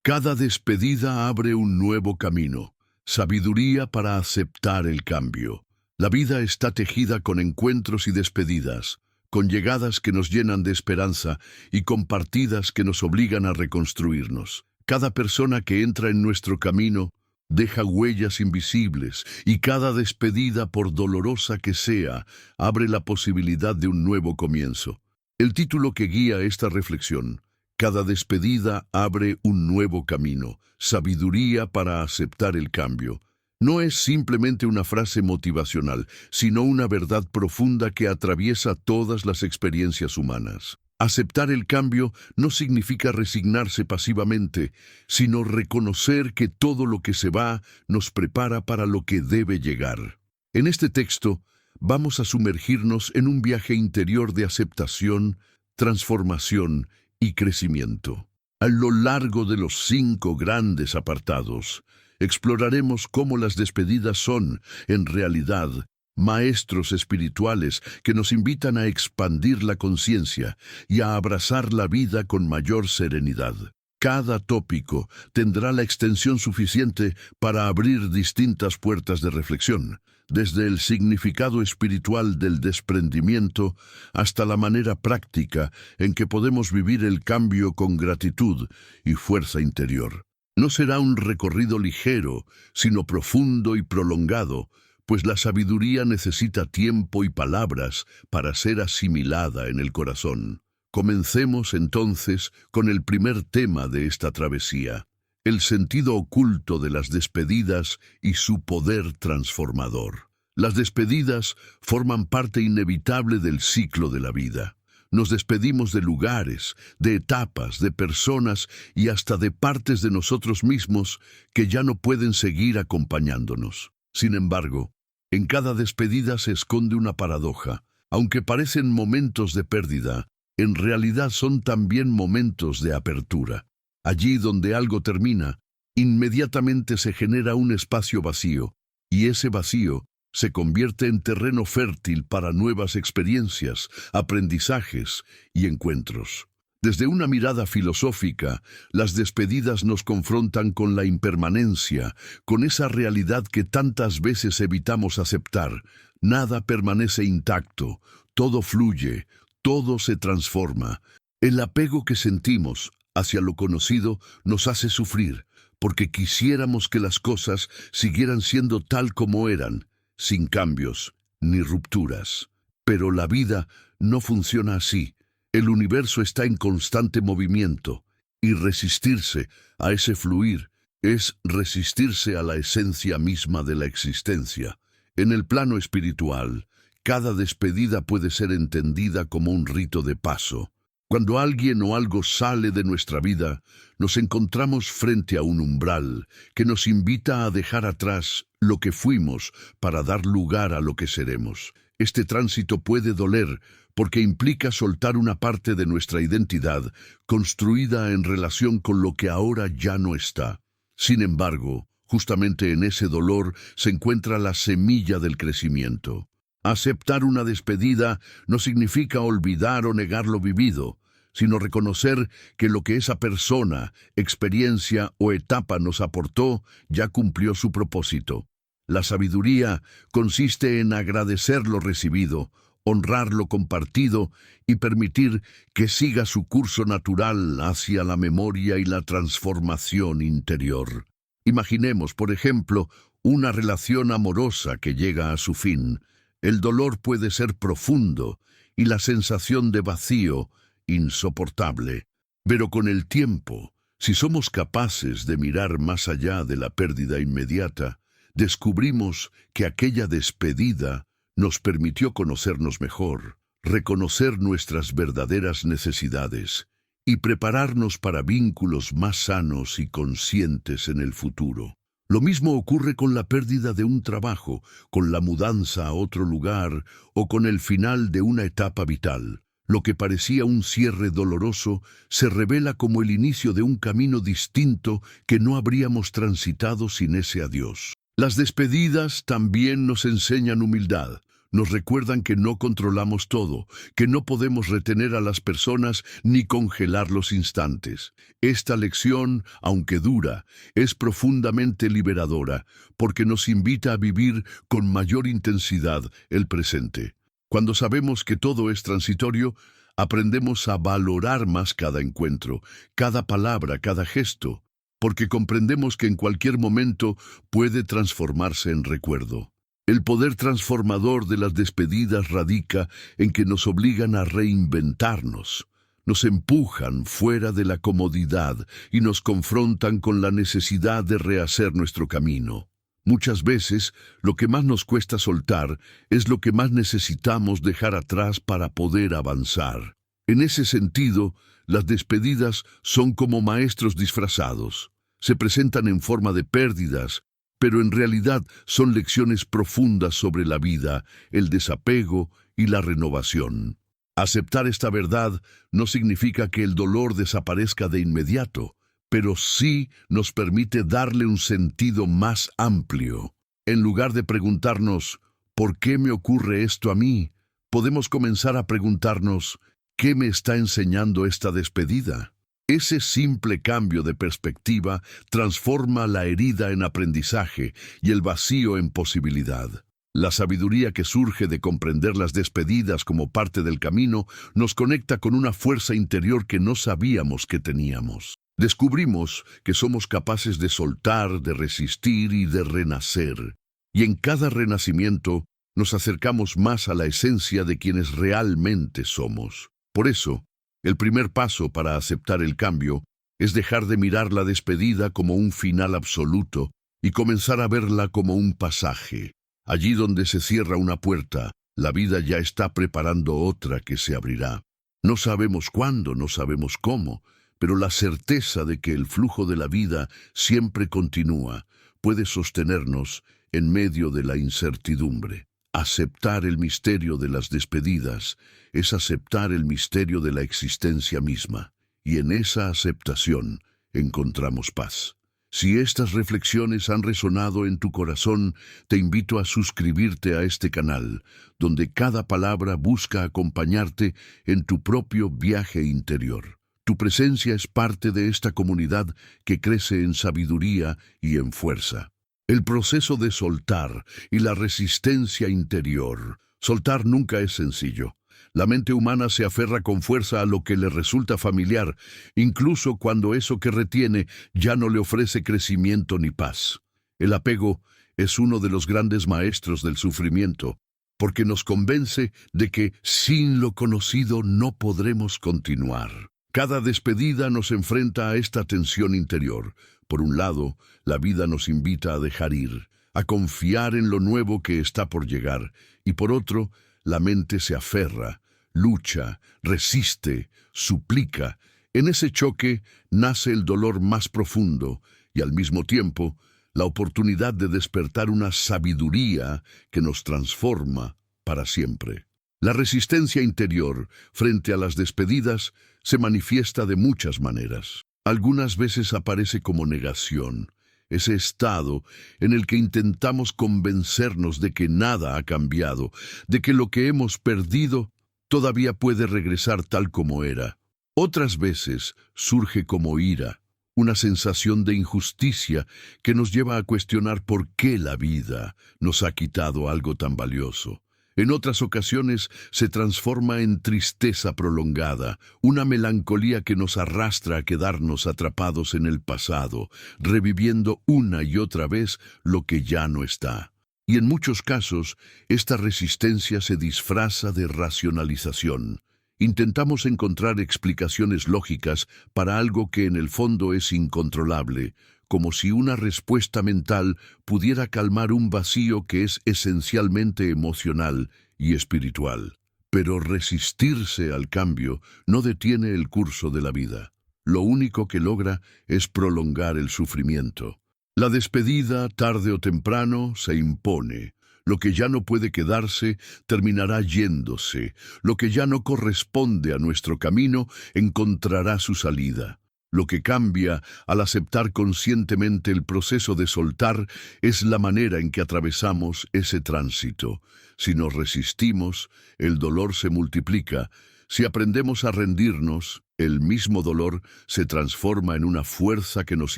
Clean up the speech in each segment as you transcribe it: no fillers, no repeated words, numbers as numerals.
Cada despedida abre un nuevo camino, sabiduría para aceptar el cambio. La vida está tejida con encuentros y despedidas, con llegadas que nos llenan de esperanza y con partidas que nos obligan a reconstruirnos. Cada persona que entra en nuestro camino deja huellas invisibles y cada despedida, por dolorosa que sea, abre la posibilidad de un nuevo comienzo. El título que guía esta reflexión: cada despedida abre un nuevo camino, sabiduría para aceptar el cambio. No es simplemente una frase motivacional, sino una verdad profunda que atraviesa todas las experiencias humanas. Aceptar el cambio no significa resignarse pasivamente, sino reconocer que todo lo que se va nos prepara para lo que debe llegar. En este texto, vamos a sumergirnos en un viaje interior de aceptación, transformación y crecimiento. A lo largo de los 5 grandes apartados, exploraremos cómo las despedidas son, en realidad, maestros espirituales que nos invitan a expandir la conciencia y a abrazar la vida con mayor serenidad. Cada tópico tendrá la extensión suficiente para abrir distintas puertas de reflexión, desde el significado espiritual del desprendimiento hasta la manera práctica en que podemos vivir el cambio con gratitud y fuerza interior. No será un recorrido ligero, sino profundo y prolongado, pues la sabiduría necesita tiempo y palabras para ser asimilada en el corazón. Comencemos entonces con el primer tema de esta travesía: el sentido oculto de las despedidas y su poder transformador. Las despedidas forman parte inevitable del ciclo de la vida. Nos despedimos de lugares, de etapas, de personas y hasta de partes de nosotros mismos que ya no pueden seguir acompañándonos. Sin embargo, en cada despedida se esconde una paradoja. Aunque parecen momentos de pérdida, en realidad son también momentos de apertura. Allí donde algo termina, inmediatamente se genera un espacio vacío, y ese vacío se convierte en terreno fértil para nuevas experiencias, aprendizajes y encuentros. Desde una mirada filosófica, las despedidas nos confrontan con la impermanencia, con esa realidad que tantas veces evitamos aceptar. Nada permanece intacto, todo fluye, todo se transforma. El apego que sentimos hacia lo conocido nos hace sufrir, porque quisiéramos que las cosas siguieran siendo tal como eran, sin cambios ni rupturas. Pero la vida no funciona así. El universo está en constante movimiento, y resistirse a ese fluir es resistirse a la esencia misma de la existencia. En el plano espiritual, cada despedida puede ser entendida como un rito de paso. Cuando alguien o algo sale de nuestra vida, nos encontramos frente a un umbral que nos invita a dejar atrás lo que fuimos para dar lugar a lo que seremos. Este tránsito puede doler porque implica soltar una parte de nuestra identidad construida en relación con lo que ahora ya no está. Sin embargo, justamente en ese dolor se encuentra la semilla del crecimiento. Aceptar una despedida no significa olvidar o negar lo vivido, sino reconocer que lo que esa persona, experiencia o etapa nos aportó ya cumplió su propósito. La sabiduría consiste en agradecer lo recibido, honrar lo compartido y permitir que siga su curso natural hacia la memoria y la transformación interior. Imaginemos, por ejemplo, una relación amorosa que llega a su fin. El dolor puede ser profundo y la sensación de vacío insoportable. Pero con el tiempo, si somos capaces de mirar más allá de la pérdida inmediata, descubrimos que aquella despedida nos permitió conocernos mejor, reconocer nuestras verdaderas necesidades y prepararnos para vínculos más sanos y conscientes en el futuro. Lo mismo ocurre con la pérdida de un trabajo, con la mudanza a otro lugar o con el final de una etapa vital. Lo que parecía un cierre doloroso se revela como el inicio de un camino distinto que no habríamos transitado sin ese adiós. Las despedidas también nos enseñan humildad. Nos recuerdan que no controlamos todo, que no podemos retener a las personas ni congelar los instantes. Esta lección, aunque dura, es profundamente liberadora, porque nos invita a vivir con mayor intensidad el presente. Cuando sabemos que todo es transitorio, aprendemos a valorar más cada encuentro, cada palabra, cada gesto, porque comprendemos que en cualquier momento puede transformarse en recuerdo. El poder transformador de las despedidas radica en que nos obligan a reinventarnos, nos empujan fuera de la comodidad y nos confrontan con la necesidad de rehacer nuestro camino. Muchas veces, lo que más nos cuesta soltar es lo que más necesitamos dejar atrás para poder avanzar. En ese sentido, las despedidas son como maestros disfrazados. Se presentan en forma de pérdidas, pero en realidad son lecciones profundas sobre la vida, el desapego y la renovación. Aceptar esta verdad no significa que el dolor desaparezca de inmediato, pero sí nos permite darle un sentido más amplio. En lugar de preguntarnos, ¿por qué me ocurre esto a mí?, podemos comenzar a preguntarnos, ¿qué me está enseñando esta despedida? Ese simple cambio de perspectiva transforma la herida en aprendizaje y el vacío en posibilidad. La sabiduría que surge de comprender las despedidas como parte del camino nos conecta con una fuerza interior que no sabíamos que teníamos. Descubrimos que somos capaces de soltar, de resistir y de renacer. Y en cada renacimiento nos acercamos más a la esencia de quienes realmente somos. Por eso, el primer paso para aceptar el cambio es dejar de mirar la despedida como un final absoluto y comenzar a verla como un pasaje. Allí donde se cierra una puerta, la vida ya está preparando otra que se abrirá. No sabemos cuándo, no sabemos cómo, pero la certeza de que el flujo de la vida siempre continúa puede sostenernos en medio de la incertidumbre. Aceptar el misterio de las despedidas es aceptar el misterio de la existencia misma, y en esa aceptación encontramos paz. Si estas reflexiones han resonado en tu corazón, te invito a suscribirte a este canal, donde cada palabra busca acompañarte en tu propio viaje interior. Tu presencia es parte de esta comunidad que crece en sabiduría y en fuerza. El proceso de soltar y la resistencia interior. Soltar nunca es sencillo. La mente humana se aferra con fuerza a lo que le resulta familiar, incluso cuando eso que retiene ya no le ofrece crecimiento ni paz. El apego es uno de los grandes maestros del sufrimiento, porque nos convence de que sin lo conocido no podremos continuar. Cada despedida nos enfrenta a esta tensión interior. Por un lado, la vida nos invita a dejar ir, a confiar en lo nuevo que está por llegar, y por otro, la mente se aferra, lucha, resiste, suplica. En ese choque nace el dolor más profundo y al mismo tiempo la oportunidad de despertar una sabiduría que nos transforma para siempre. La resistencia interior frente a las despedidas se manifiesta de muchas maneras. Algunas veces aparece como negación, ese estado en el que intentamos convencernos de que nada ha cambiado, de que lo que hemos perdido todavía puede regresar tal como era. Otras veces surge como ira, una sensación de injusticia que nos lleva a cuestionar por qué la vida nos ha quitado algo tan valioso. En otras ocasiones se transforma en tristeza prolongada, una melancolía que nos arrastra a quedarnos atrapados en el pasado, reviviendo una y otra vez lo que ya no está. Y en muchos casos, esta resistencia se disfraza de racionalización. Intentamos encontrar explicaciones lógicas para algo que en el fondo es incontrolable, como si una respuesta mental pudiera calmar un vacío que es esencialmente emocional y espiritual. Pero resistirse al cambio no detiene el curso de la vida. Lo único que logra es prolongar el sufrimiento. La despedida, tarde o temprano, se impone. Lo que ya no puede quedarse terminará yéndose. Lo que ya no corresponde a nuestro camino encontrará su salida. Lo que cambia al aceptar conscientemente el proceso de soltar es la manera en que atravesamos ese tránsito. Si nos resistimos, el dolor se multiplica. Si aprendemos a rendirnos, el mismo dolor se transforma en una fuerza que nos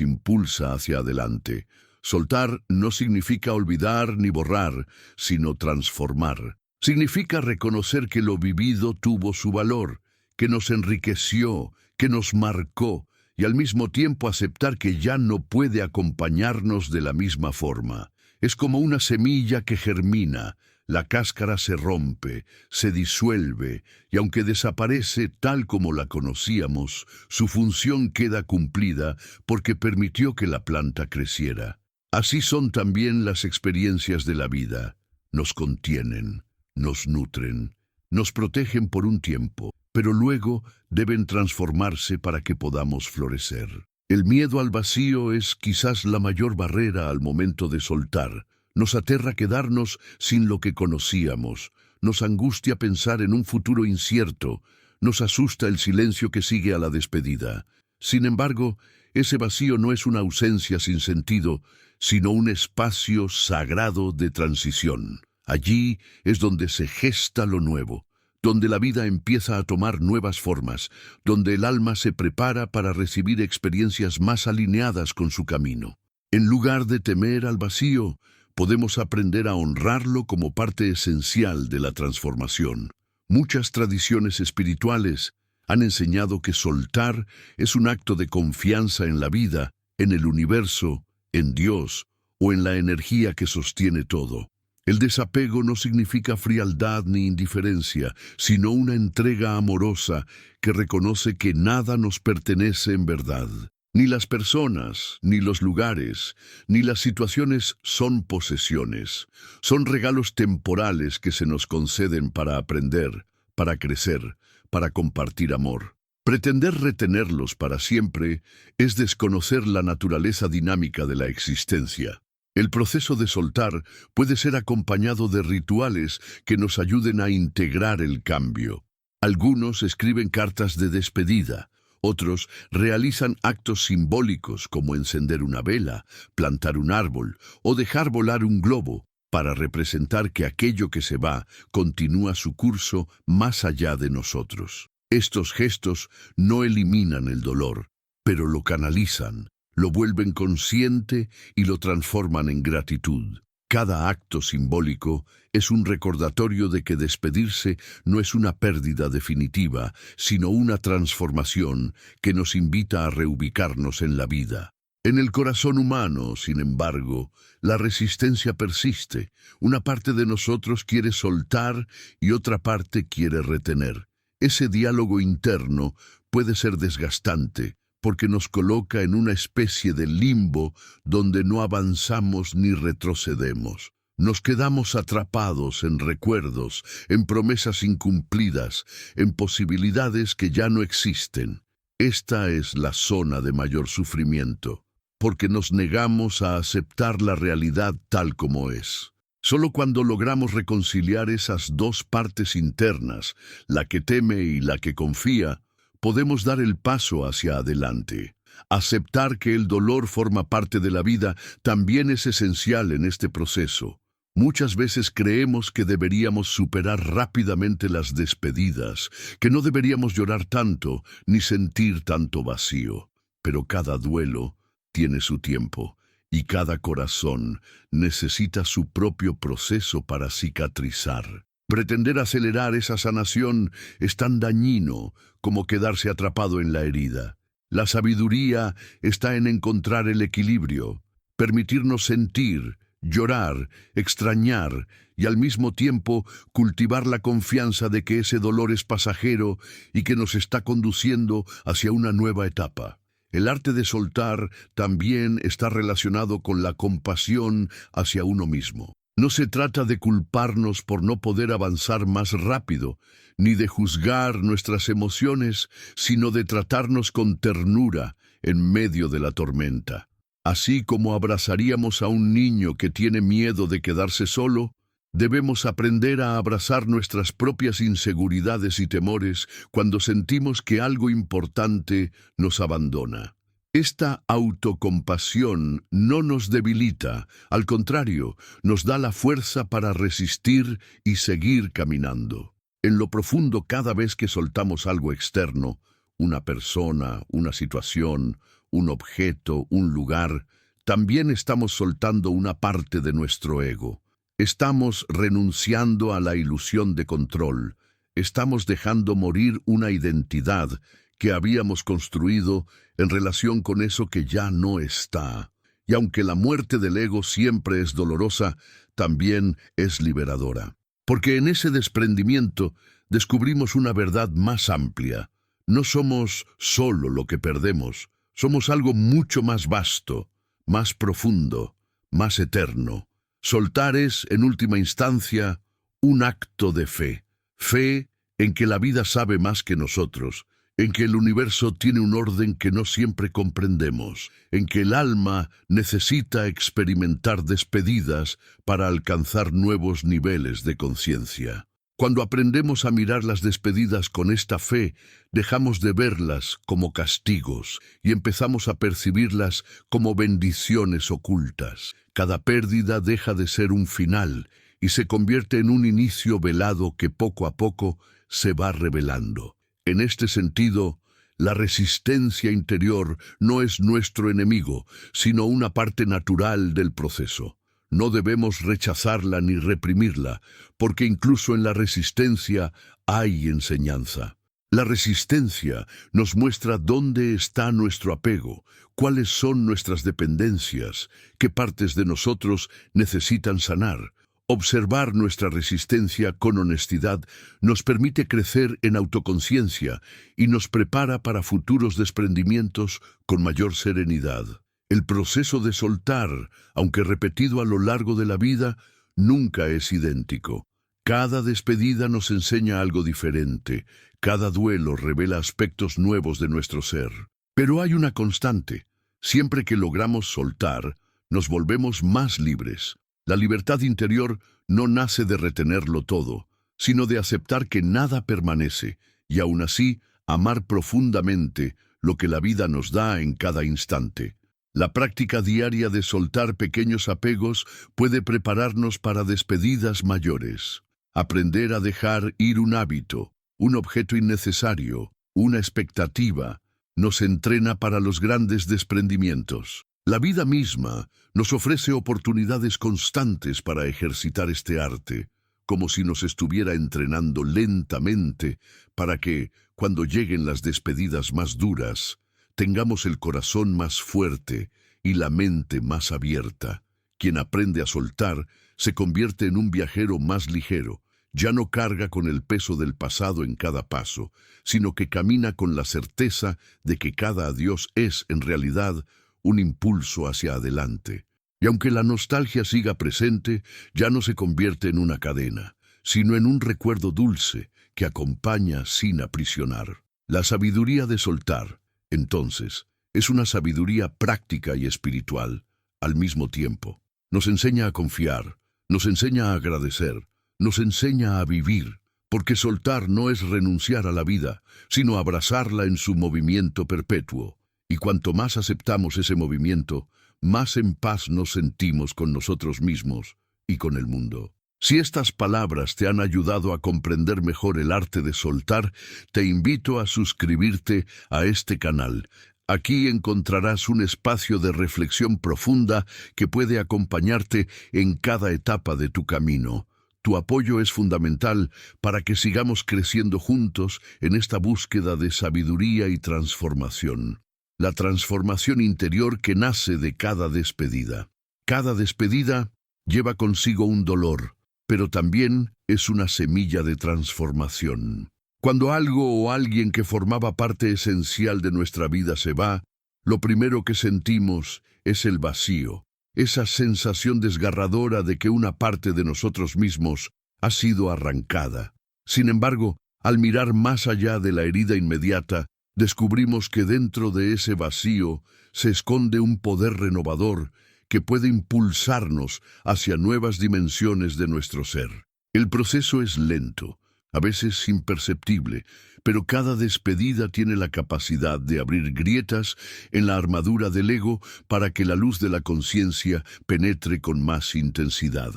impulsa hacia adelante. Soltar no significa olvidar ni borrar, sino transformar. Significa reconocer que lo vivido tuvo su valor, que nos enriqueció, que nos marcó, y al mismo tiempo aceptar que ya no puede acompañarnos de la misma forma. Es como una semilla que germina, la cáscara se rompe, se disuelve, y aunque desaparece tal como la conocíamos, su función queda cumplida porque permitió que la planta creciera. Así son también las experiencias de la vida. Nos contienen, nos nutren, nos protegen por un tiempo, pero luego deben transformarse para que podamos florecer. El miedo al vacío es quizás la mayor barrera al momento de soltar. Nos aterra quedarnos sin lo que conocíamos, nos angustia pensar en un futuro incierto, nos asusta el silencio que sigue a la despedida. Sin embargo, ese vacío no es una ausencia sin sentido, sino un espacio sagrado de transición. Allí es donde se gesta lo nuevo, donde la vida empieza a tomar nuevas formas, donde el alma se prepara para recibir experiencias más alineadas con su camino. En lugar de temer al vacío, podemos aprender a honrarlo como parte esencial de la transformación. Muchas tradiciones espirituales han enseñado que soltar es un acto de confianza en la vida, en el universo, en Dios o en la energía que sostiene todo. El desapego no significa frialdad ni indiferencia, sino una entrega amorosa que reconoce que nada nos pertenece en verdad. Ni las personas, ni los lugares, ni las situaciones son posesiones. Son regalos temporales que se nos conceden para aprender, para crecer, para compartir amor. Pretender retenerlos para siempre es desconocer la naturaleza dinámica de la existencia. El proceso de soltar puede ser acompañado de rituales que nos ayuden a integrar el cambio. Algunos escriben cartas de despedida, otros realizan actos simbólicos como encender una vela, plantar un árbol o dejar volar un globo para representar que aquello que se va continúa su curso más allá de nosotros. Estos gestos no eliminan el dolor, pero lo canalizan, lo vuelven consciente y lo transforman en gratitud. Cada acto simbólico es un recordatorio de que despedirse no es una pérdida definitiva, sino una transformación que nos invita a reubicarnos en la vida. En el corazón humano, sin embargo, la resistencia persiste. Una parte de nosotros quiere soltar y otra parte quiere retener. Ese diálogo interno puede ser desgastante, porque nos coloca en una especie de limbo donde no avanzamos ni retrocedemos. Nos quedamos atrapados en recuerdos, en promesas incumplidas, en posibilidades que ya no existen. Esta es la zona de mayor sufrimiento, porque nos negamos a aceptar la realidad tal como es. Solo cuando logramos reconciliar esas dos partes internas, la que teme y la que confía, podemos dar el paso hacia adelante. Aceptar que el dolor forma parte de la vida también es esencial en este proceso. Muchas veces creemos que deberíamos superar rápidamente las despedidas, que no deberíamos llorar tanto ni sentir tanto vacío. Pero cada duelo tiene su tiempo y cada corazón necesita su propio proceso para cicatrizar. Pretender acelerar esa sanación es tan dañino como quedarse atrapado en la herida. La sabiduría está en encontrar el equilibrio, permitirnos sentir, llorar, extrañar y al mismo tiempo cultivar la confianza de que ese dolor es pasajero y que nos está conduciendo hacia una nueva etapa. El arte de soltar también está relacionado con la compasión hacia uno mismo. No se trata de culparnos por no poder avanzar más rápido, ni de juzgar nuestras emociones, sino de tratarnos con ternura en medio de la tormenta. Así como abrazaríamos a un niño que tiene miedo de quedarse solo, Debemos aprender a abrazar nuestras propias inseguridades y temores cuando sentimos que algo importante nos abandona. Esta autocompasión no nos debilita, al contrario, nos da la fuerza para resistir y seguir caminando. En lo profundo, cada vez que soltamos algo externo, una persona, una situación, un objeto, un lugar, también estamos soltando una parte de nuestro ego. Estamos renunciando a la ilusión de control. Estamos dejando morir una identidad que habíamos construido en relación con eso que ya no está. Y aunque la muerte del ego siempre es dolorosa, también es liberadora. Porque en ese desprendimiento descubrimos una verdad más amplia. No somos solo lo que perdemos, somos algo mucho más vasto, más profundo, más eterno. Soltar es, en última instancia, un acto de fe. Fe en que la vida sabe más que nosotros, en que el universo tiene un orden que no siempre comprendemos, en que el alma necesita experimentar despedidas para alcanzar nuevos niveles de conciencia. Cuando aprendemos a mirar las despedidas con esta fe, dejamos de verlas como castigos y empezamos a percibirlas como bendiciones ocultas. Cada pérdida deja de ser un final y se convierte en un inicio velado que poco a poco se va revelando. En este sentido, la resistencia interior no es nuestro enemigo, sino una parte natural del proceso. No debemos rechazarla ni reprimirla, porque incluso en la resistencia hay enseñanza. La resistencia nos muestra dónde está nuestro apego, cuáles son nuestras dependencias, qué partes de nosotros necesitan sanar. Observar nuestra resistencia con honestidad nos permite crecer en autoconciencia y nos prepara para futuros desprendimientos con mayor serenidad. El proceso de soltar, aunque repetido a lo largo de la vida, nunca es idéntico. Cada despedida nos enseña algo diferente, cada duelo revela aspectos nuevos de nuestro ser. Pero hay una constante: siempre que logramos soltar, nos volvemos más libres. La libertad interior no nace de retenerlo todo, sino de aceptar que nada permanece, y aún así amar profundamente lo que la vida nos da en cada instante. La práctica diaria de soltar pequeños apegos puede prepararnos para despedidas mayores. Aprender a dejar ir un hábito, un objeto innecesario, una expectativa, nos entrena para los grandes desprendimientos. La vida misma nos ofrece oportunidades constantes para ejercitar este arte, como si nos estuviera entrenando lentamente para que, cuando lleguen las despedidas más duras, tengamos el corazón más fuerte y la mente más abierta. Quien aprende a soltar se convierte en un viajero más ligero. Ya no carga con el peso del pasado en cada paso, sino que camina con la certeza de que cada adiós es, en realidad, un impulso hacia adelante. Y aunque la nostalgia siga presente, ya no se convierte en una cadena, sino en un recuerdo dulce que acompaña sin aprisionar. La sabiduría de soltar, entonces, es una sabiduría práctica y espiritual al mismo tiempo. Nos enseña a confiar, nos enseña a agradecer, nos enseña a vivir, porque soltar no es renunciar a la vida, sino abrazarla en su movimiento perpetuo. Y cuanto más aceptamos ese movimiento, más en paz nos sentimos con nosotros mismos y con el mundo. Si estas palabras te han ayudado a comprender mejor el arte de soltar, te invito a suscribirte a este canal. Aquí encontrarás un espacio de reflexión profunda que puede acompañarte en cada etapa de tu camino. Tu apoyo es fundamental para que sigamos creciendo juntos en esta búsqueda de sabiduría y transformación. La transformación interior que nace de cada despedida. Cada despedida lleva consigo un dolor, pero también es una semilla de transformación. Cuando algo o alguien que formaba parte esencial de nuestra vida se va, lo primero que sentimos es el vacío, esa sensación desgarradora de que una parte de nosotros mismos ha sido arrancada. Sin embargo, al mirar más allá de la herida inmediata, descubrimos que dentro de ese vacío se esconde un poder renovador que puede impulsarnos hacia nuevas dimensiones de nuestro ser. El proceso es lento, a veces imperceptible, pero cada despedida tiene la capacidad de abrir grietas en la armadura del ego para que la luz de la conciencia penetre con más intensidad.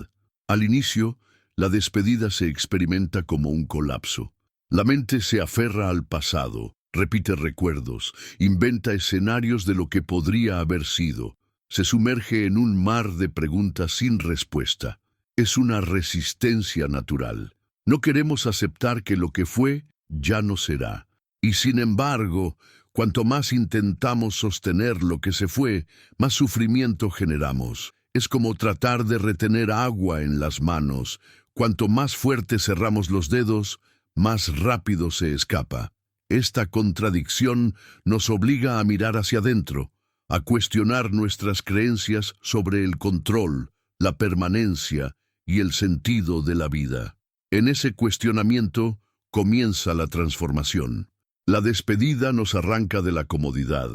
Al inicio, la despedida se experimenta como un colapso. La mente se aferra al pasado, repite recuerdos, inventa escenarios de lo que podría haber sido. Se sumerge en un mar de preguntas sin respuesta. Es una resistencia natural. No queremos aceptar que lo que fue ya no será. Y sin embargo, cuanto más intentamos sostener lo que se fue, más sufrimiento generamos. Es como tratar de retener agua en las manos. Cuanto más fuerte cerramos los dedos, más rápido se escapa. Esta contradicción nos obliga a mirar hacia adentro, a cuestionar nuestras creencias sobre el control, la permanencia y el sentido de la vida. En ese cuestionamiento comienza la transformación. La despedida nos arranca de la comodidad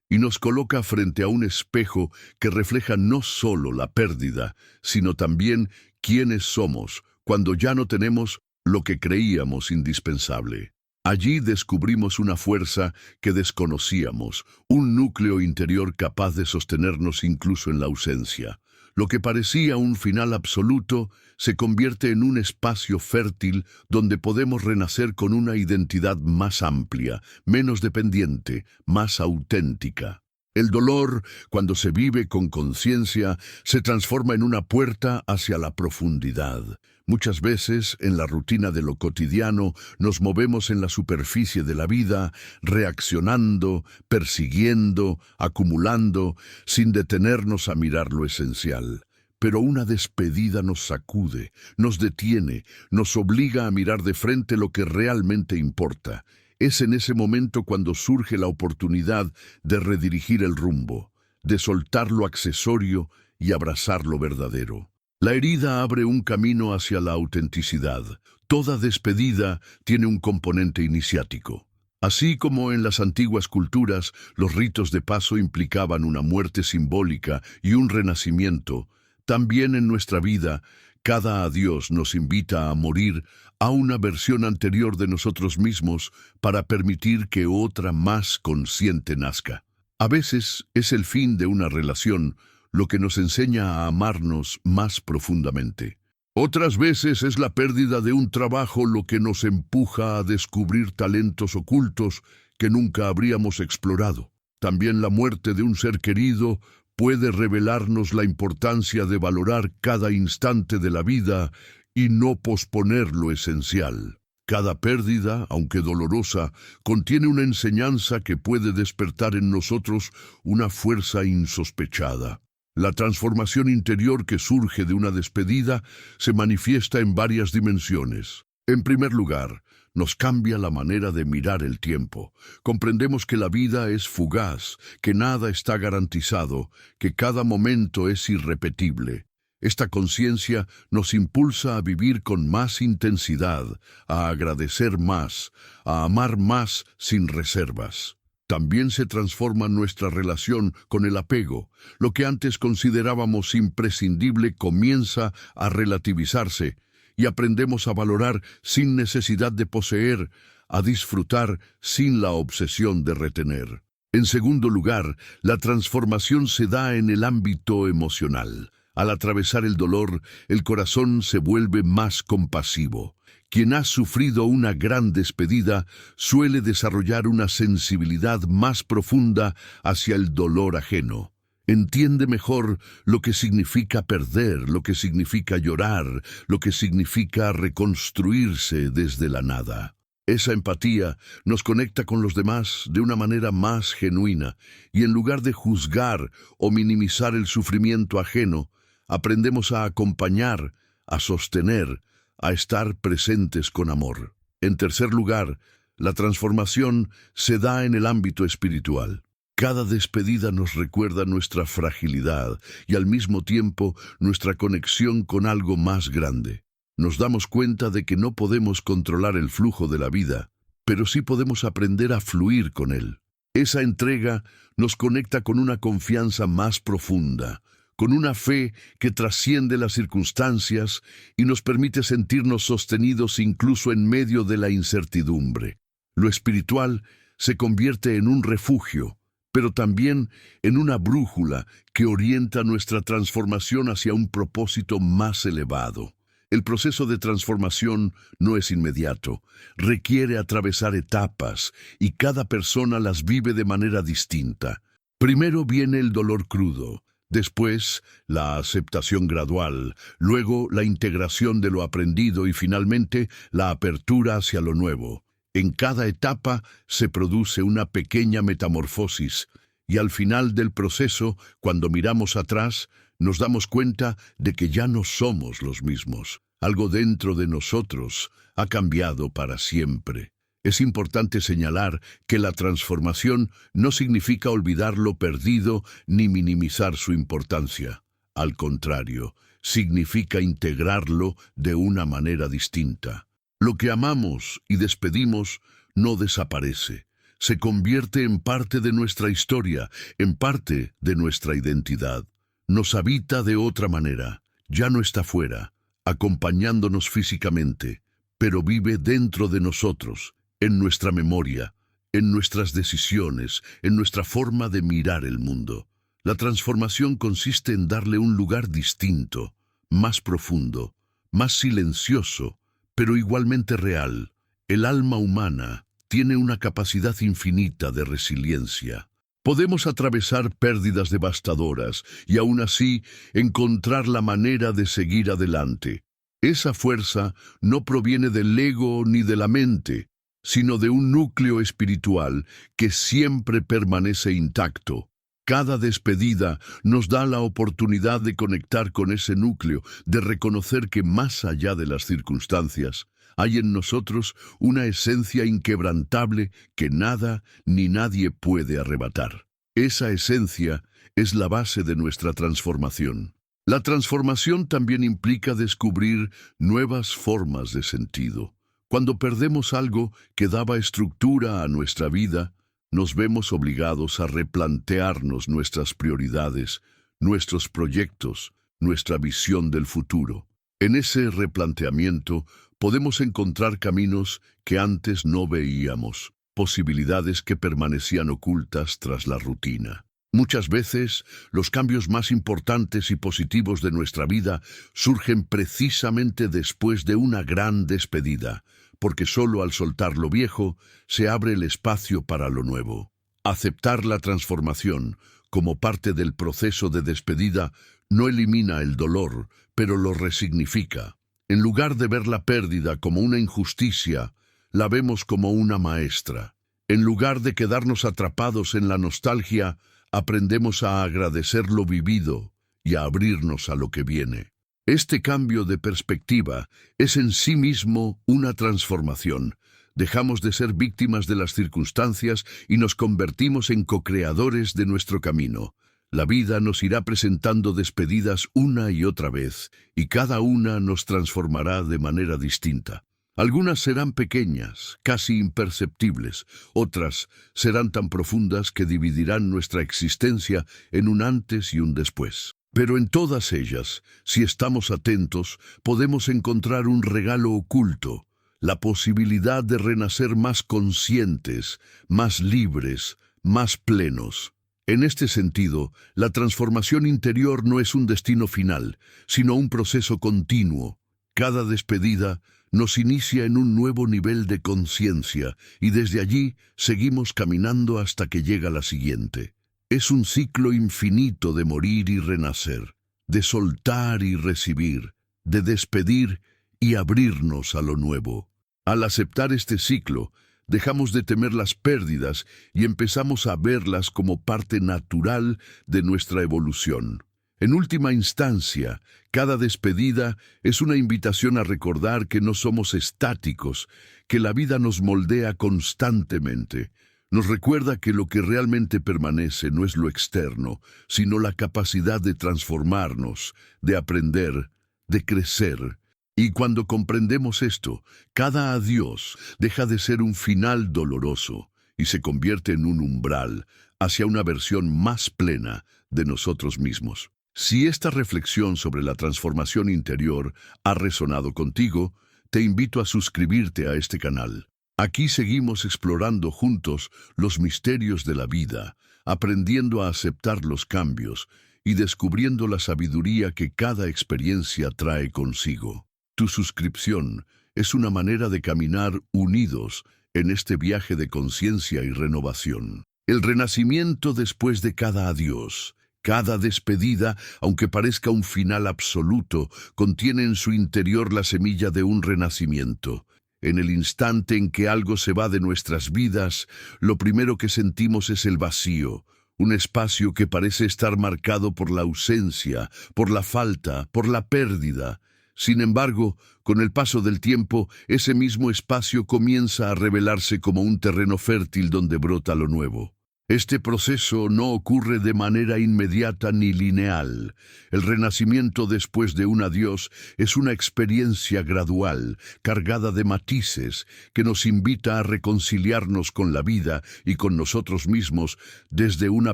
y nos coloca frente a un espejo que refleja no solo la pérdida, sino también quiénes somos cuando ya no tenemos lo que creíamos indispensable. Allí descubrimos una fuerza que desconocíamos, un núcleo interior capaz de sostenernos incluso en la ausencia. Lo que parecía un final absoluto se convierte en un espacio fértil donde podemos renacer con una identidad más amplia, menos dependiente, más auténtica. El dolor, cuando se vive con conciencia, se transforma en una puerta hacia la profundidad. Muchas veces, en la rutina de lo cotidiano, nos movemos en la superficie de la vida, reaccionando, persiguiendo, acumulando, sin detenernos a mirar lo esencial. Pero una despedida nos sacude, nos detiene, nos obliga a mirar de frente lo que realmente importa. Es en ese momento cuando surge la oportunidad de redirigir el rumbo, de soltar lo accesorio y abrazar lo verdadero. La herida abre un camino hacia la autenticidad. Toda despedida tiene un componente iniciático. Así como en las antiguas culturas, los ritos de paso implicaban una muerte simbólica y un renacimiento, también en nuestra vida, cada adiós nos invita a morir a una versión anterior de nosotros mismos para permitir que otra más consciente nazca. A veces es el fin de una relación lo que nos enseña a amarnos más profundamente. Otras veces es la pérdida de un trabajo lo que nos empuja a descubrir talentos ocultos que nunca habríamos explorado. También la muerte de un ser querido puede revelarnos la importancia de valorar cada instante de la vida y no posponer lo esencial. Cada pérdida, aunque dolorosa, contiene una enseñanza que puede despertar en nosotros una fuerza insospechada. La transformación interior que surge de una despedida se manifiesta en varias dimensiones. En primer lugar, nos cambia la manera de mirar el tiempo. Comprendemos que la vida es fugaz, que nada está garantizado, que cada momento es irrepetible. Esta conciencia nos impulsa a vivir con más intensidad, a agradecer más, a amar más sin reservas. También se transforma nuestra relación con el apego. Lo que antes considerábamos imprescindible comienza a relativizarse y aprendemos a valorar sin necesidad de poseer, a disfrutar sin la obsesión de retener. En segundo lugar, la transformación se da en el ámbito emocional. Al atravesar el dolor, el corazón se vuelve más compasivo. Quien ha sufrido una gran despedida suele desarrollar una sensibilidad más profunda hacia el dolor ajeno. Entiende mejor lo que significa perder, lo que significa llorar, lo que significa reconstruirse desde la nada. Esa empatía nos conecta con los demás de una manera más genuina y en lugar de juzgar o minimizar el sufrimiento ajeno, aprendemos a acompañar, a sostener, a estar presentes con amor. En tercer lugar, la transformación se da en el ámbito espiritual. Cada despedida nos recuerda nuestra fragilidad y al mismo tiempo nuestra conexión con algo más grande. Nos damos cuenta de que no podemos controlar el flujo de la vida, pero sí podemos aprender a fluir con él. Esa entrega nos conecta con una confianza más profunda, con una fe que trasciende las circunstancias y nos permite sentirnos sostenidos incluso en medio de la incertidumbre. Lo espiritual se convierte en un refugio, pero también en una brújula que orienta nuestra transformación hacia un propósito más elevado. El proceso de transformación no es inmediato, requiere atravesar etapas y cada persona las vive de manera distinta. Primero viene el dolor crudo, después la aceptación gradual, luego la integración de lo aprendido y finalmente la apertura hacia lo nuevo. En cada etapa se produce una pequeña metamorfosis y al final del proceso, cuando miramos atrás, nos damos cuenta de que ya no somos los mismos. Algo dentro de nosotros ha cambiado para siempre. Es importante señalar que la transformación no significa olvidar lo perdido ni minimizar su importancia. Al contrario, significa integrarlo de una manera distinta. Lo que amamos y despedimos no desaparece. Se convierte en parte de nuestra historia, en parte de nuestra identidad. Nos habita de otra manera. Ya no está fuera, acompañándonos físicamente, pero vive dentro de nosotros, en nuestra memoria, en nuestras decisiones, en nuestra forma de mirar el mundo. La transformación consiste en darle un lugar distinto, más profundo, más silencioso, pero igualmente real. El alma humana tiene una capacidad infinita de resiliencia. Podemos atravesar pérdidas devastadoras y aún así encontrar la manera de seguir adelante. Esa fuerza no proviene del ego ni de la mente, sino de un núcleo espiritual que siempre permanece intacto. Cada despedida nos da la oportunidad de conectar con ese núcleo, de reconocer que más allá de las circunstancias, hay en nosotros una esencia inquebrantable que nada ni nadie puede arrebatar. Esa esencia es la base de nuestra transformación. La transformación también implica descubrir nuevas formas de sentido. Cuando perdemos algo que daba estructura a nuestra vida, nos vemos obligados a replantearnos nuestras prioridades, nuestros proyectos, nuestra visión del futuro. En ese replanteamiento podemos encontrar caminos que antes no veíamos, posibilidades que permanecían ocultas tras la rutina. Muchas veces, los cambios más importantes y positivos de nuestra vida surgen precisamente después de una gran despedida, porque solo al soltar lo viejo se abre el espacio para lo nuevo. Aceptar la transformación como parte del proceso de despedida no elimina el dolor, pero lo resignifica. En lugar de ver la pérdida como una injusticia, la vemos como una maestra. En lugar de quedarnos atrapados en la nostalgia, aprendemos a agradecer lo vivido y a abrirnos a lo que viene. Este cambio de perspectiva es en sí mismo una transformación. Dejamos de ser víctimas de las circunstancias y nos convertimos en co-creadores de nuestro camino. La vida nos irá presentando despedidas una y otra vez, y cada una nos transformará de manera distinta. Algunas serán pequeñas, casi imperceptibles, otras serán tan profundas que dividirán nuestra existencia en un antes y un después. Pero en todas ellas, si estamos atentos, podemos encontrar un regalo oculto, la posibilidad de renacer más conscientes, más libres, más plenos. En este sentido, la transformación interior no es un destino final, sino un proceso continuo. Cada despedida nos inicia en un nuevo nivel de conciencia y desde allí seguimos caminando hasta que llega la siguiente. Es un ciclo infinito de morir y renacer, de soltar y recibir, de despedir y abrirnos a lo nuevo. Al aceptar este ciclo, dejamos de temer las pérdidas y empezamos a verlas como parte natural de nuestra evolución. En última instancia, cada despedida es una invitación a recordar que no somos estáticos, que la vida nos moldea constantemente. Nos recuerda que lo que realmente permanece no es lo externo, sino la capacidad de transformarnos, de aprender, de crecer. Y cuando comprendemos esto, cada adiós deja de ser un final doloroso y se convierte en un umbral hacia una versión más plena de nosotros mismos. Si esta reflexión sobre la transformación interior ha resonado contigo, te invito a suscribirte a este canal. Aquí seguimos explorando juntos los misterios de la vida, aprendiendo a aceptar los cambios y descubriendo la sabiduría que cada experiencia trae consigo. Tu suscripción es una manera de caminar unidos en este viaje de conciencia y renovación. El renacimiento después de cada adiós. Cada despedida, aunque parezca un final absoluto, contiene en su interior la semilla de un renacimiento. En el instante en que algo se va de nuestras vidas, lo primero que sentimos es el vacío, un espacio que parece estar marcado por la ausencia, por la falta, por la pérdida. Sin embargo, con el paso del tiempo, ese mismo espacio comienza a revelarse como un terreno fértil donde brota lo nuevo. Este proceso no ocurre de manera inmediata ni lineal. El renacimiento después de un adiós es una experiencia gradual, cargada de matices, que nos invita a reconciliarnos con la vida y con nosotros mismos desde una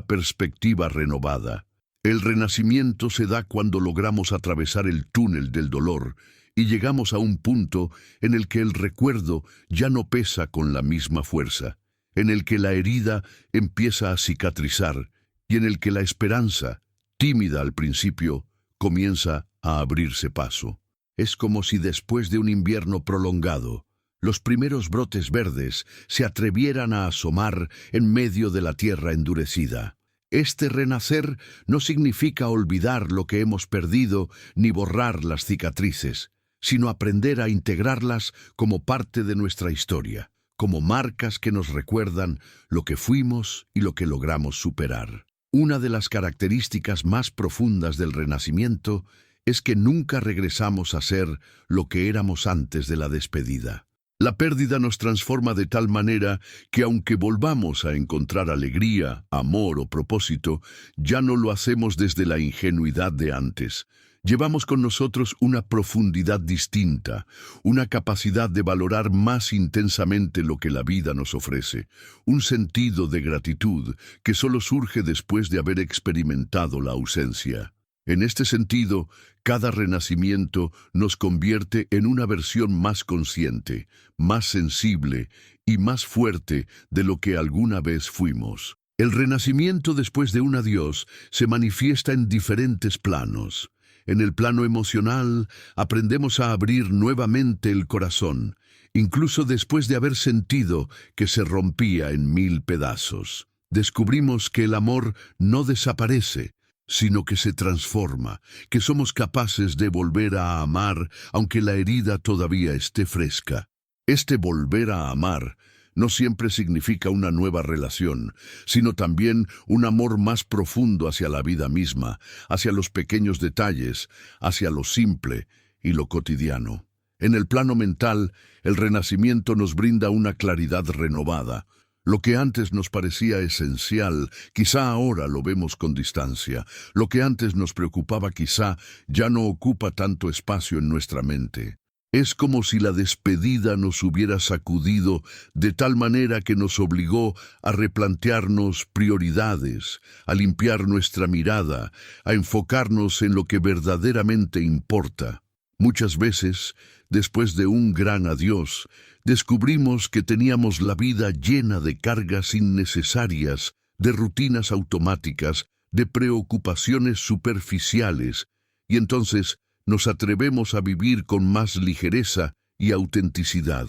perspectiva renovada. El renacimiento se da cuando logramos atravesar el túnel del dolor y llegamos a un punto en el que el recuerdo ya no pesa con la misma fuerza, en el que la herida empieza a cicatrizar y en el que la esperanza, tímida al principio, comienza a abrirse paso. Es como si después de un invierno prolongado, los primeros brotes verdes se atrevieran a asomar en medio de la tierra endurecida. Este renacer no significa olvidar lo que hemos perdido ni borrar las cicatrices, sino aprender a integrarlas como parte de nuestra historia, como marcas que nos recuerdan lo que fuimos y lo que logramos superar. Una de las características más profundas del renacimiento es que nunca regresamos a ser lo que éramos antes de la despedida. La pérdida nos transforma de tal manera que aunque volvamos a encontrar alegría, amor o propósito, ya no lo hacemos desde la ingenuidad de antes. Llevamos con nosotros una profundidad distinta, una capacidad de valorar más intensamente lo que la vida nos ofrece, un sentido de gratitud que solo surge después de haber experimentado la ausencia. En este sentido, cada renacimiento nos convierte en una versión más consciente, más sensible y más fuerte de lo que alguna vez fuimos. El renacimiento después de un adiós se manifiesta en diferentes planos. En el plano emocional, aprendemos a abrir nuevamente el corazón, incluso después de haber sentido que se rompía en 1000 pedazos. Descubrimos que el amor no desaparece, sino que se transforma, que somos capaces de volver a amar aunque la herida todavía esté fresca. Este volver a amar no siempre significa una nueva relación, sino también un amor más profundo hacia la vida misma, hacia los pequeños detalles, hacia lo simple y lo cotidiano. En el plano mental, el renacimiento nos brinda una claridad renovada. Lo que antes nos parecía esencial, quizá ahora lo vemos con distancia. Lo que antes nos preocupaba quizá ya no ocupa tanto espacio en nuestra mente. Es como si la despedida nos hubiera sacudido de tal manera que nos obligó a replantearnos prioridades, a limpiar nuestra mirada, a enfocarnos en lo que verdaderamente importa. Muchas veces, después de un gran adiós, descubrimos que teníamos la vida llena de cargas innecesarias, de rutinas automáticas, de preocupaciones superficiales, y entonces nos atrevemos a vivir con más ligereza y autenticidad.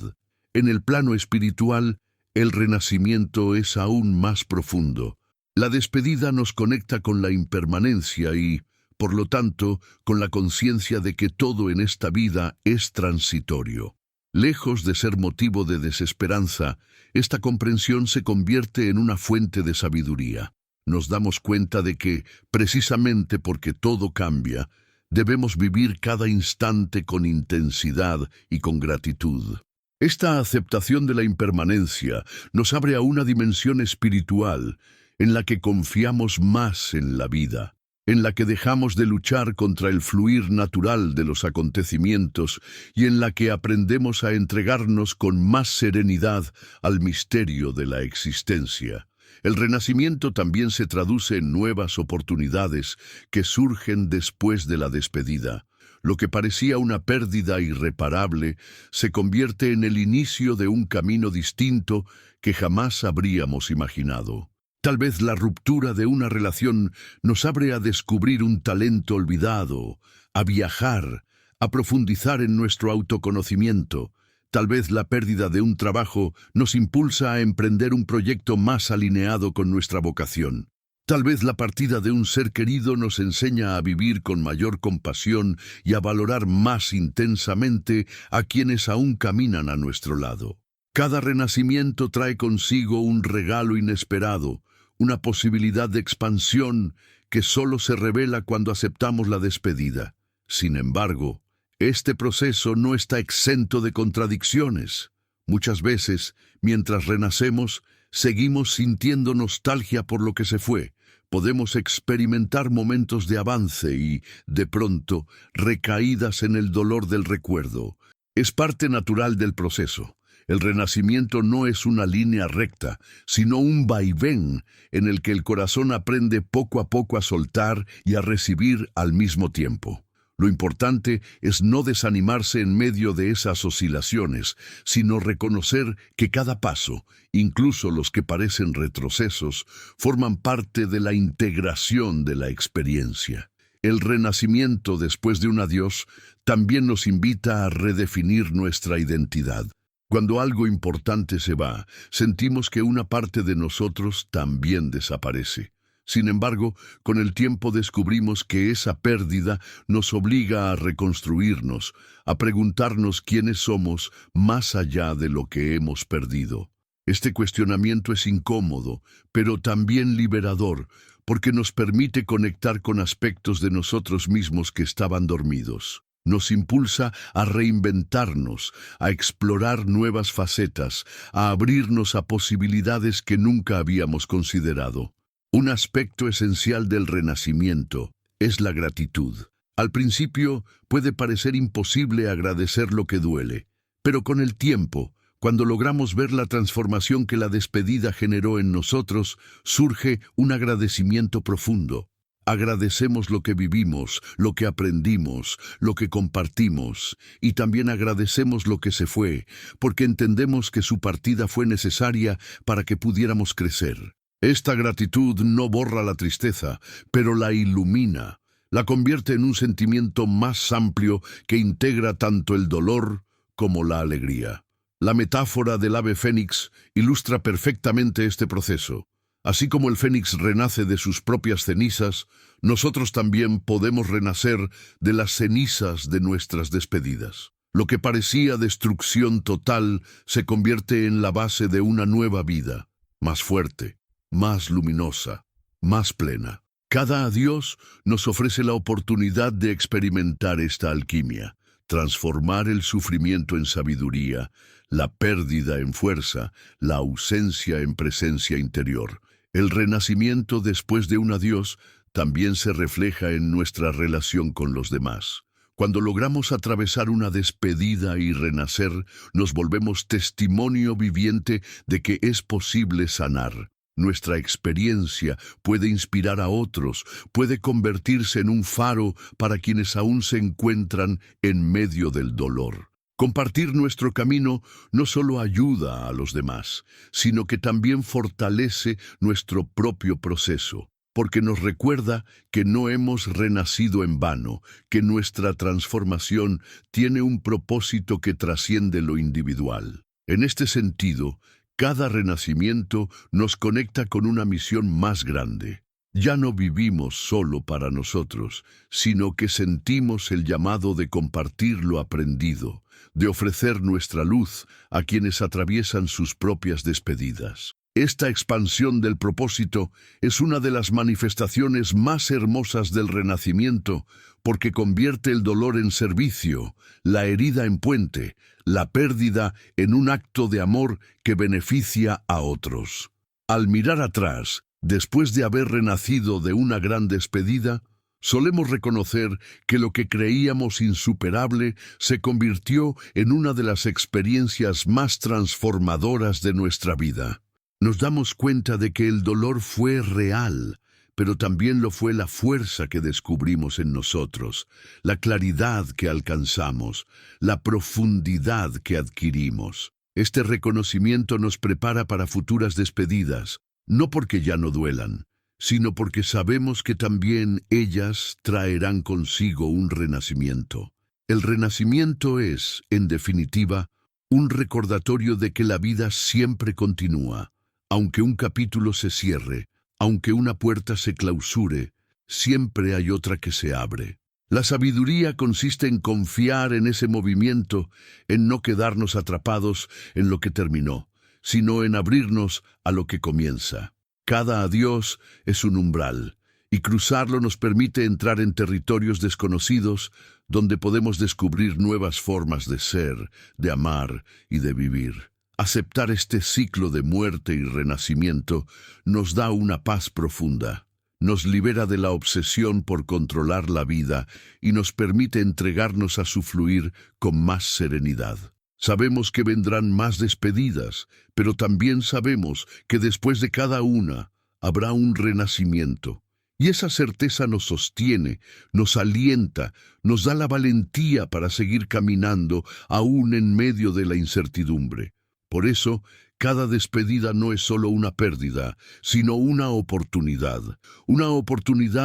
En el plano espiritual, el renacimiento es aún más profundo. La despedida nos conecta con la impermanencia y, por lo tanto, con la conciencia de que todo en esta vida es transitorio. Lejos de ser motivo de desesperanza, esta comprensión se convierte en una fuente de sabiduría. Nos damos cuenta de que, precisamente porque todo cambia, debemos vivir cada instante con intensidad y con gratitud. Esta aceptación de la impermanencia nos abre a una dimensión espiritual en la que confiamos más en la vida, en la que dejamos de luchar contra el fluir natural de los acontecimientos y en la que aprendemos a entregarnos con más serenidad al misterio de la existencia. El renacimiento también se traduce en nuevas oportunidades que surgen después de la despedida. Lo que parecía una pérdida irreparable se convierte en el inicio de un camino distinto que jamás habríamos imaginado. Tal vez la ruptura de una relación nos abre a descubrir un talento olvidado, a viajar, a profundizar en nuestro autoconocimiento. Tal vez la pérdida de un trabajo nos impulsa a emprender un proyecto más alineado con nuestra vocación. Tal vez la partida de un ser querido nos enseña a vivir con mayor compasión y a valorar más intensamente a quienes aún caminan a nuestro lado. Cada renacimiento trae consigo un regalo inesperado, una posibilidad de expansión que solo se revela cuando aceptamos la despedida. Sin embargo, este proceso no está exento de contradicciones. Muchas veces, mientras renacemos, seguimos sintiendo nostalgia por lo que se fue. Podemos experimentar momentos de avance y, de pronto, recaídas en el dolor del recuerdo. Es parte natural del proceso. El renacimiento no es una línea recta, sino un vaivén en el que el corazón aprende poco a poco a soltar y a recibir al mismo tiempo. Lo importante es no desanimarse en medio de esas oscilaciones, sino reconocer que cada paso, incluso los que parecen retrocesos, forman parte de la integración de la experiencia. El renacimiento después de un adiós también nos invita a redefinir nuestra identidad. Cuando algo importante se va, sentimos que una parte de nosotros también desaparece. Sin embargo, con el tiempo descubrimos que esa pérdida nos obliga a reconstruirnos, a preguntarnos quiénes somos más allá de lo que hemos perdido. Este cuestionamiento es incómodo, pero también liberador, porque nos permite conectar con aspectos de nosotros mismos que estaban dormidos. Nos impulsa a reinventarnos, a explorar nuevas facetas, a abrirnos a posibilidades que nunca habíamos considerado. Un aspecto esencial del renacimiento es la gratitud. Al principio puede parecer imposible agradecer lo que duele, pero con el tiempo, cuando logramos ver la transformación que la despedida generó en nosotros, surge un agradecimiento profundo. Agradecemos lo que vivimos, lo que aprendimos, lo que compartimos, y también agradecemos lo que se fue, porque entendemos que su partida fue necesaria para que pudiéramos crecer. Esta gratitud no borra la tristeza, pero la ilumina, la convierte en un sentimiento más amplio que integra tanto el dolor como la alegría. La metáfora del ave fénix ilustra perfectamente este proceso. Así como el fénix renace de sus propias cenizas, nosotros también podemos renacer de las cenizas de nuestras despedidas. Lo que parecía destrucción total se convierte en la base de una nueva vida, más fuerte, más luminosa, más plena. Cada adiós nos ofrece la oportunidad de experimentar esta alquimia, transformar el sufrimiento en sabiduría, la pérdida en fuerza, la ausencia en presencia interior. El renacimiento después de un adiós también se refleja en nuestra relación con los demás. Cuando logramos atravesar una despedida y renacer, nos volvemos testimonio viviente de que es posible sanar. Nuestra experiencia puede inspirar a otros, puede convertirse en un faro para quienes aún se encuentran en medio del dolor. Compartir nuestro camino no solo ayuda a los demás, sino que también fortalece nuestro propio proceso, porque nos recuerda que no hemos renacido en vano, que nuestra transformación tiene un propósito que trasciende lo individual. En este sentido, cada renacimiento nos conecta con una misión más grande. Ya no vivimos solo para nosotros, sino que sentimos el llamado de compartir lo aprendido, de ofrecer nuestra luz a quienes atraviesan sus propias despedidas. Esta expansión del propósito es una de las manifestaciones más hermosas del renacimiento, porque convierte el dolor en servicio, la herida en puente, la pérdida en un acto de amor que beneficia a otros. Al mirar atrás, después de haber renacido de una gran despedida, solemos reconocer que lo que creíamos insuperable se convirtió en una de las experiencias más transformadoras de nuestra vida. Nos damos cuenta de que el dolor fue real, pero también lo fue la fuerza que descubrimos en nosotros, la claridad que alcanzamos, la profundidad que adquirimos. Este reconocimiento nos prepara para futuras despedidas, no porque ya no duelan, sino porque sabemos que también ellas traerán consigo un renacimiento. El renacimiento es, en definitiva, un recordatorio de que la vida siempre continúa. Aunque un capítulo se cierre, aunque una puerta se clausure, siempre hay otra que se abre. La sabiduría consiste en confiar en ese movimiento, en no quedarnos atrapados en lo que terminó, sino en abrirnos a lo que comienza. Cada adiós es un umbral, y cruzarlo nos permite entrar en territorios desconocidos donde podemos descubrir nuevas formas de ser, de amar y de vivir. Aceptar este ciclo de muerte y renacimiento nos da una paz profunda, nos libera de la obsesión por controlar la vida y nos permite entregarnos a su fluir con más serenidad. Sabemos que vendrán más despedidas, pero también sabemos que después de cada una habrá un renacimiento. Y esa certeza nos sostiene, nos alienta, nos da la valentía para seguir caminando aún en medio de la incertidumbre. Por eso, cada despedida no es solo una pérdida, sino una oportunidad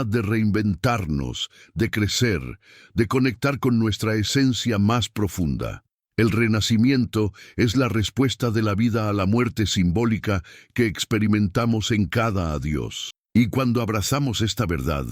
de reinventarnos, de crecer, de conectar con nuestra esencia más profunda. El renacimiento es la respuesta de la vida a la muerte simbólica que experimentamos en cada adiós. Y cuando abrazamos esta verdad,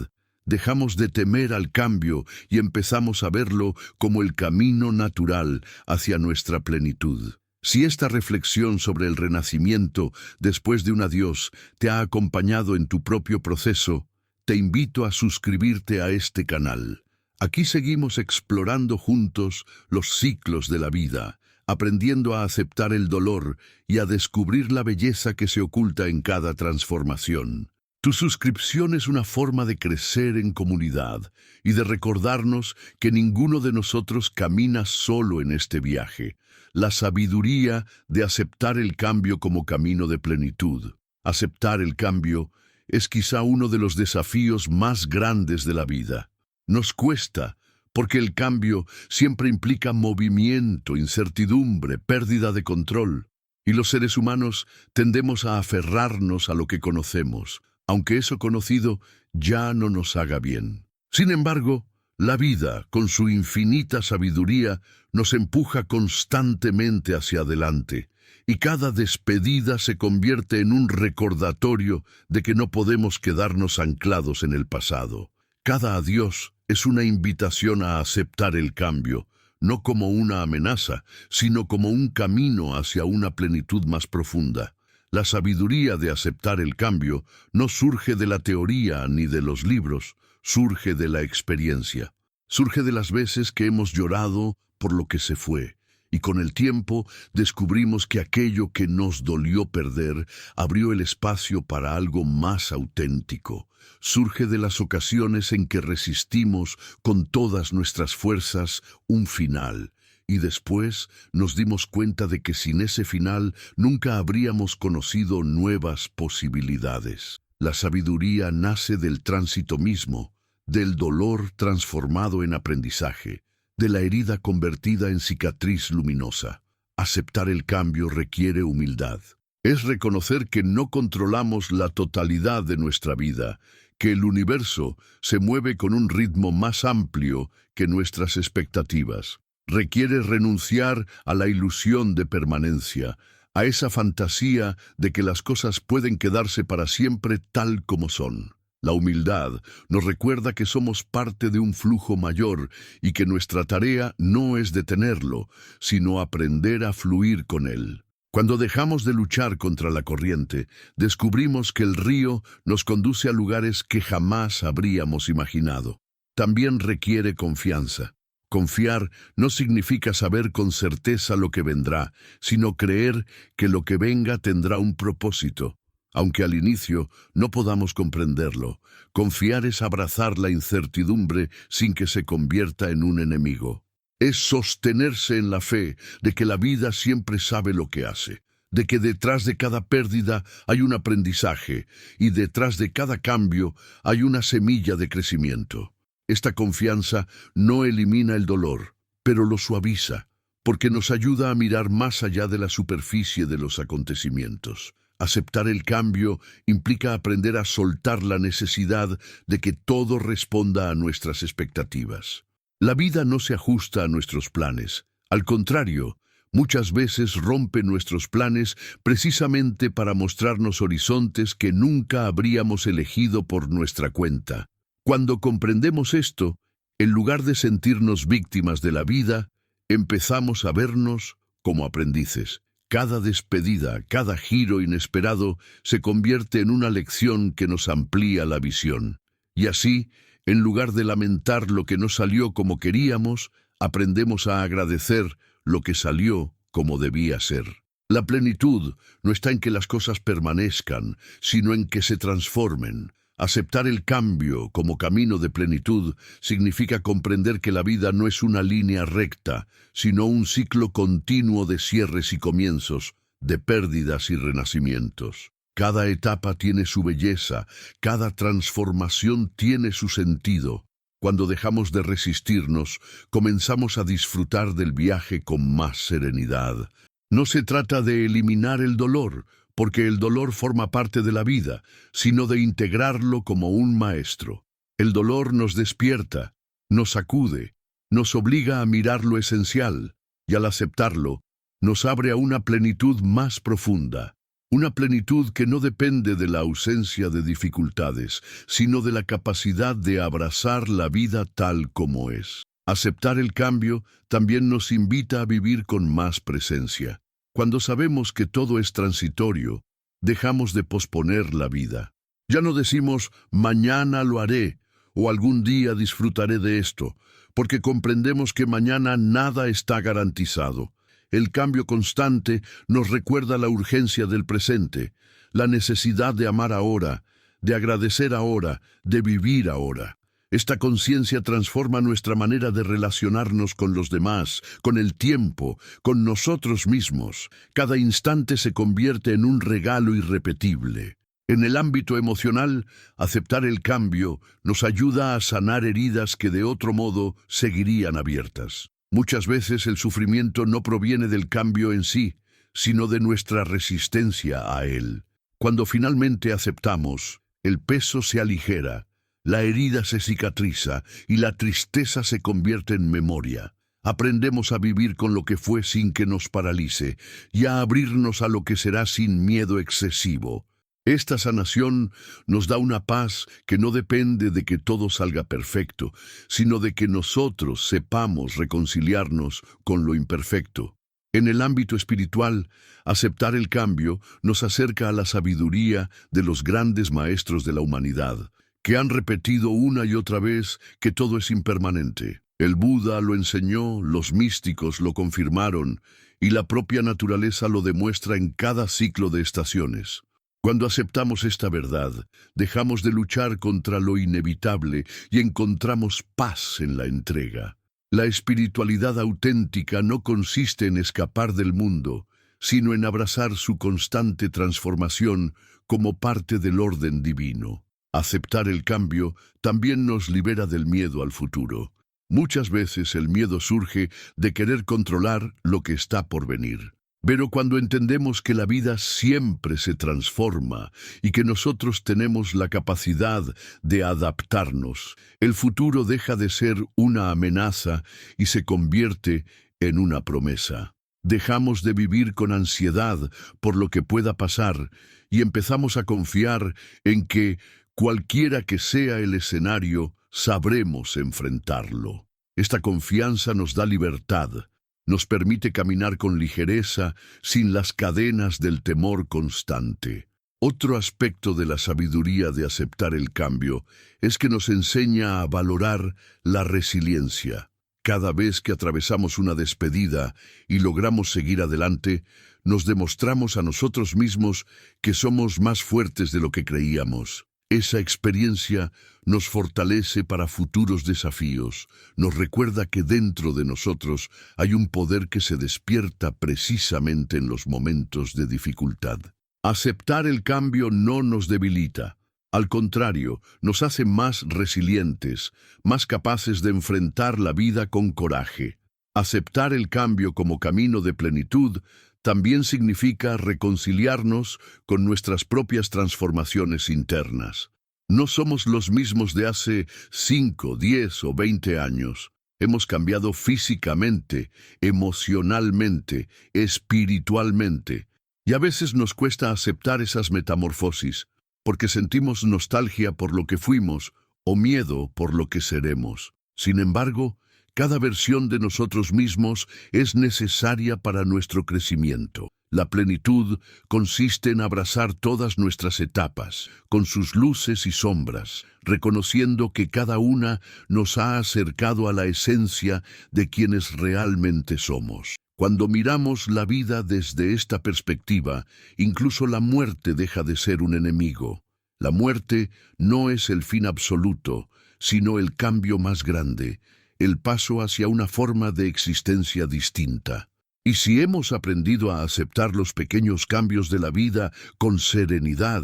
dejamos de temer al cambio y empezamos a verlo como el camino natural hacia nuestra plenitud. Si esta reflexión sobre el renacimiento después de un adiós te ha acompañado en tu propio proceso, te invito a suscribirte a este canal. Aquí seguimos explorando juntos los ciclos de la vida, aprendiendo a aceptar el dolor y a descubrir la belleza que se oculta en cada transformación. Tu suscripción es una forma de crecer en comunidad y de recordarnos que ninguno de nosotros camina solo en este viaje. La sabiduría de aceptar el cambio como camino de plenitud. Aceptar el cambio es quizá uno de los desafíos más grandes de la vida. Nos cuesta, porque el cambio siempre implica movimiento, incertidumbre, pérdida de control. Y los seres humanos tendemos a aferrarnos a lo que conocemos, aunque eso conocido ya no nos haga bien. Sin embargo, la vida, con su infinita sabiduría, nos empuja constantemente hacia adelante, y cada despedida se convierte en un recordatorio de que no podemos quedarnos anclados en el pasado. Cada adiós es una invitación a aceptar el cambio, no como una amenaza, sino como un camino hacia una plenitud más profunda. La sabiduría de aceptar el cambio no surge de la teoría ni de los libros, surge de la experiencia. Surge de las veces que hemos llorado por lo que se fue, y con el tiempo descubrimos que aquello que nos dolió perder abrió el espacio para algo más auténtico. Surge de las ocasiones en que resistimos con todas nuestras fuerzas un final, y después nos dimos cuenta de que sin ese final nunca habríamos conocido nuevas posibilidades. La sabiduría nace del tránsito mismo, del dolor transformado en aprendizaje, de la herida convertida en cicatriz luminosa. Aceptar el cambio requiere humildad. Es reconocer que no controlamos la totalidad de nuestra vida, que el universo se mueve con un ritmo más amplio que nuestras expectativas. Requiere renunciar a la ilusión de permanencia, a esa fantasía de que las cosas pueden quedarse para siempre tal como son. La humildad nos recuerda que somos parte de un flujo mayor y que nuestra tarea no es detenerlo, sino aprender a fluir con él. Cuando dejamos de luchar contra la corriente, descubrimos que el río nos conduce a lugares que jamás habríamos imaginado. También requiere confianza. Confiar no significa saber con certeza lo que vendrá, sino creer que lo que venga tendrá un propósito. Aunque al inicio no podamos comprenderlo, confiar es abrazar la incertidumbre sin que se convierta en un enemigo. Es sostenerse en la fe de que la vida siempre sabe lo que hace, de que detrás de cada pérdida hay un aprendizaje y detrás de cada cambio hay una semilla de crecimiento. Esta confianza no elimina el dolor, pero lo suaviza, porque nos ayuda a mirar más allá de la superficie de los acontecimientos. Aceptar el cambio implica aprender a soltar la necesidad de que todo responda a nuestras expectativas. La vida no se ajusta a nuestros planes. Al contrario, muchas veces rompe nuestros planes precisamente para mostrarnos horizontes que nunca habríamos elegido por nuestra cuenta. Cuando comprendemos esto, en lugar de sentirnos víctimas de la vida, empezamos a vernos como aprendices. Cada despedida, cada giro inesperado se convierte en una lección que nos amplía la visión. Y así, en lugar de lamentar lo que no salió como queríamos, aprendemos a agradecer lo que salió como debía ser. La plenitud no está en que las cosas permanezcan, sino en que se transformen. Aceptar el cambio como camino de plenitud significa comprender que la vida no es una línea recta, sino un ciclo continuo de cierres y comienzos, de pérdidas y renacimientos. Cada etapa tiene su belleza, cada transformación tiene su sentido. Cuando dejamos de resistirnos, comenzamos a disfrutar del viaje con más serenidad. No se trata de eliminar el dolor, porque el dolor forma parte de la vida, sino de integrarlo como un maestro. El dolor nos despierta, nos sacude, nos obliga a mirar lo esencial, y al aceptarlo, nos abre a una plenitud más profunda. Una plenitud que no depende de la ausencia de dificultades, sino de la capacidad de abrazar la vida tal como es. Aceptar el cambio también nos invita a vivir con más presencia. Cuando sabemos que todo es transitorio, dejamos de posponer la vida. Ya no decimos, mañana lo haré, o algún día disfrutaré de esto, porque comprendemos que mañana nada está garantizado. El cambio constante nos recuerda la urgencia del presente, la necesidad de amar ahora, de agradecer ahora, de vivir ahora. Esta conciencia transforma nuestra manera de relacionarnos con los demás, con el tiempo, con nosotros mismos. Cada instante se convierte en un regalo irrepetible. En el ámbito emocional, aceptar el cambio nos ayuda a sanar heridas que de otro modo seguirían abiertas. Muchas veces el sufrimiento no proviene del cambio en sí, sino de nuestra resistencia a él. Cuando finalmente aceptamos, el peso se aligera, la herida se cicatriza y la tristeza se convierte en memoria. Aprendemos a vivir con lo que fue sin que nos paralice y a abrirnos a lo que será sin miedo excesivo. Esta sanación nos da una paz que no depende de que todo salga perfecto, sino de que nosotros sepamos reconciliarnos con lo imperfecto. En el ámbito espiritual, aceptar el cambio nos acerca a la sabiduría de los grandes maestros de la humanidad, que han repetido una y otra vez que todo es impermanente. El Buda lo enseñó, los místicos lo confirmaron, y la propia naturaleza lo demuestra en cada ciclo de estaciones. Cuando aceptamos esta verdad, dejamos de luchar contra lo inevitable y encontramos paz en la entrega. La espiritualidad auténtica no consiste en escapar del mundo, sino en abrazar su constante transformación como parte del orden divino. Aceptar el cambio también nos libera del miedo al futuro. Muchas veces el miedo surge de querer controlar lo que está por venir. Pero cuando entendemos que la vida siempre se transforma y que nosotros tenemos la capacidad de adaptarnos, el futuro deja de ser una amenaza y se convierte en una promesa. Dejamos de vivir con ansiedad por lo que pueda pasar y empezamos a confiar en que, cualquiera que sea el escenario, sabremos enfrentarlo. Esta confianza nos da libertad. Nos permite caminar con ligereza, sin las cadenas del temor constante. Otro aspecto de la sabiduría de aceptar el cambio es que nos enseña a valorar la resiliencia. Cada vez que atravesamos una despedida y logramos seguir adelante, nos demostramos a nosotros mismos que somos más fuertes de lo que creíamos. Esa experiencia nos fortalece para futuros desafíos, nos recuerda que dentro de nosotros hay un poder que se despierta precisamente en los momentos de dificultad. Aceptar el cambio no nos debilita, al contrario, nos hace más resilientes, más capaces de enfrentar la vida con coraje. Aceptar el cambio como camino de plenitud también significa reconciliarnos con nuestras propias transformaciones internas. No somos los mismos de hace 5, 10 o 20 años. Hemos cambiado físicamente, emocionalmente, espiritualmente. Y a veces nos cuesta aceptar esas metamorfosis, porque sentimos nostalgia por lo que fuimos o miedo por lo que seremos. Sin embargo, cada versión de nosotros mismos es necesaria para nuestro crecimiento. La plenitud consiste en abrazar todas nuestras etapas, con sus luces y sombras, reconociendo que cada una nos ha acercado a la esencia de quienes realmente somos. Cuando miramos la vida desde esta perspectiva, incluso la muerte deja de ser un enemigo. La muerte no es el fin absoluto, sino el cambio más grande, el paso hacia una forma de existencia distinta. Y si hemos aprendido a aceptar los pequeños cambios de la vida con serenidad,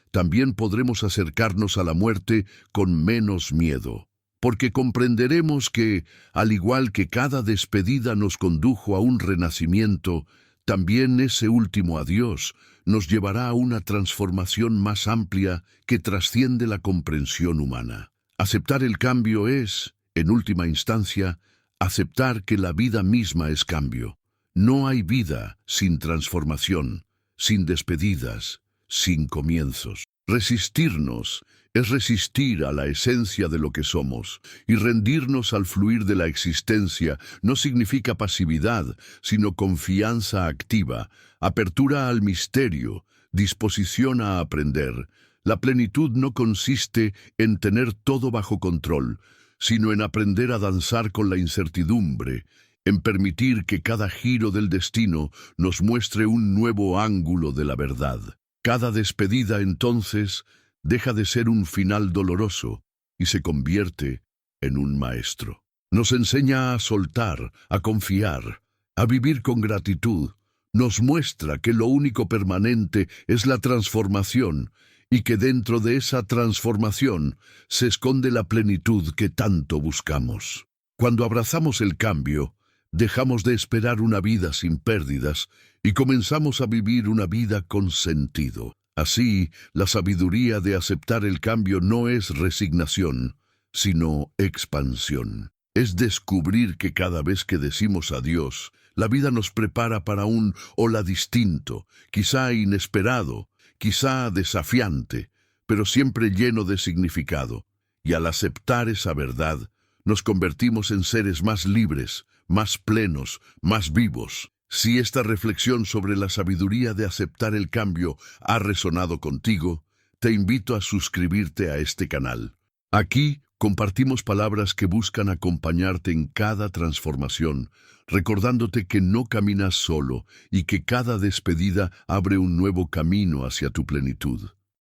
también podremos acercarnos a la muerte con menos miedo. Porque comprenderemos que, al igual que cada despedida nos condujo a un renacimiento, también ese último adiós nos llevará a una transformación más amplia que trasciende la comprensión humana. Aceptar el cambio es, en última instancia, aceptar que la vida misma es cambio. No hay vida sin transformación, sin despedidas, sin comienzos. Resistirnos es resistir a la esencia de lo que somos, y rendirnos al fluir de la existencia no significa pasividad, sino confianza activa, apertura al misterio, disposición a aprender. La plenitud no consiste en tener todo bajo control, sino en aprender a danzar con la incertidumbre, en permitir que cada giro del destino nos muestre un nuevo ángulo de la verdad. Cada despedida, entonces, deja de ser un final doloroso y se convierte en un maestro. Nos enseña a soltar, a confiar, a vivir con gratitud. Nos muestra que lo único permanente es la transformación y que dentro de esa transformación se esconde la plenitud que tanto buscamos. Cuando abrazamos el cambio, dejamos de esperar una vida sin pérdidas y comenzamos a vivir una vida con sentido. Así, la sabiduría de aceptar el cambio no es resignación, sino expansión. Es descubrir que cada vez que decimos adiós, la vida nos prepara para un hola distinto, quizá inesperado, quizá desafiante, pero siempre lleno de significado. Y al aceptar esa verdad, nos convertimos en seres más libres, más plenos, más vivos. Si esta reflexión sobre la sabiduría de aceptar el cambio ha resonado contigo, te invito a suscribirte a este canal. Aquí compartimos palabras que buscan acompañarte en cada transformación, recordándote que no caminas solo y que cada despedida abre un nuevo camino hacia tu plenitud.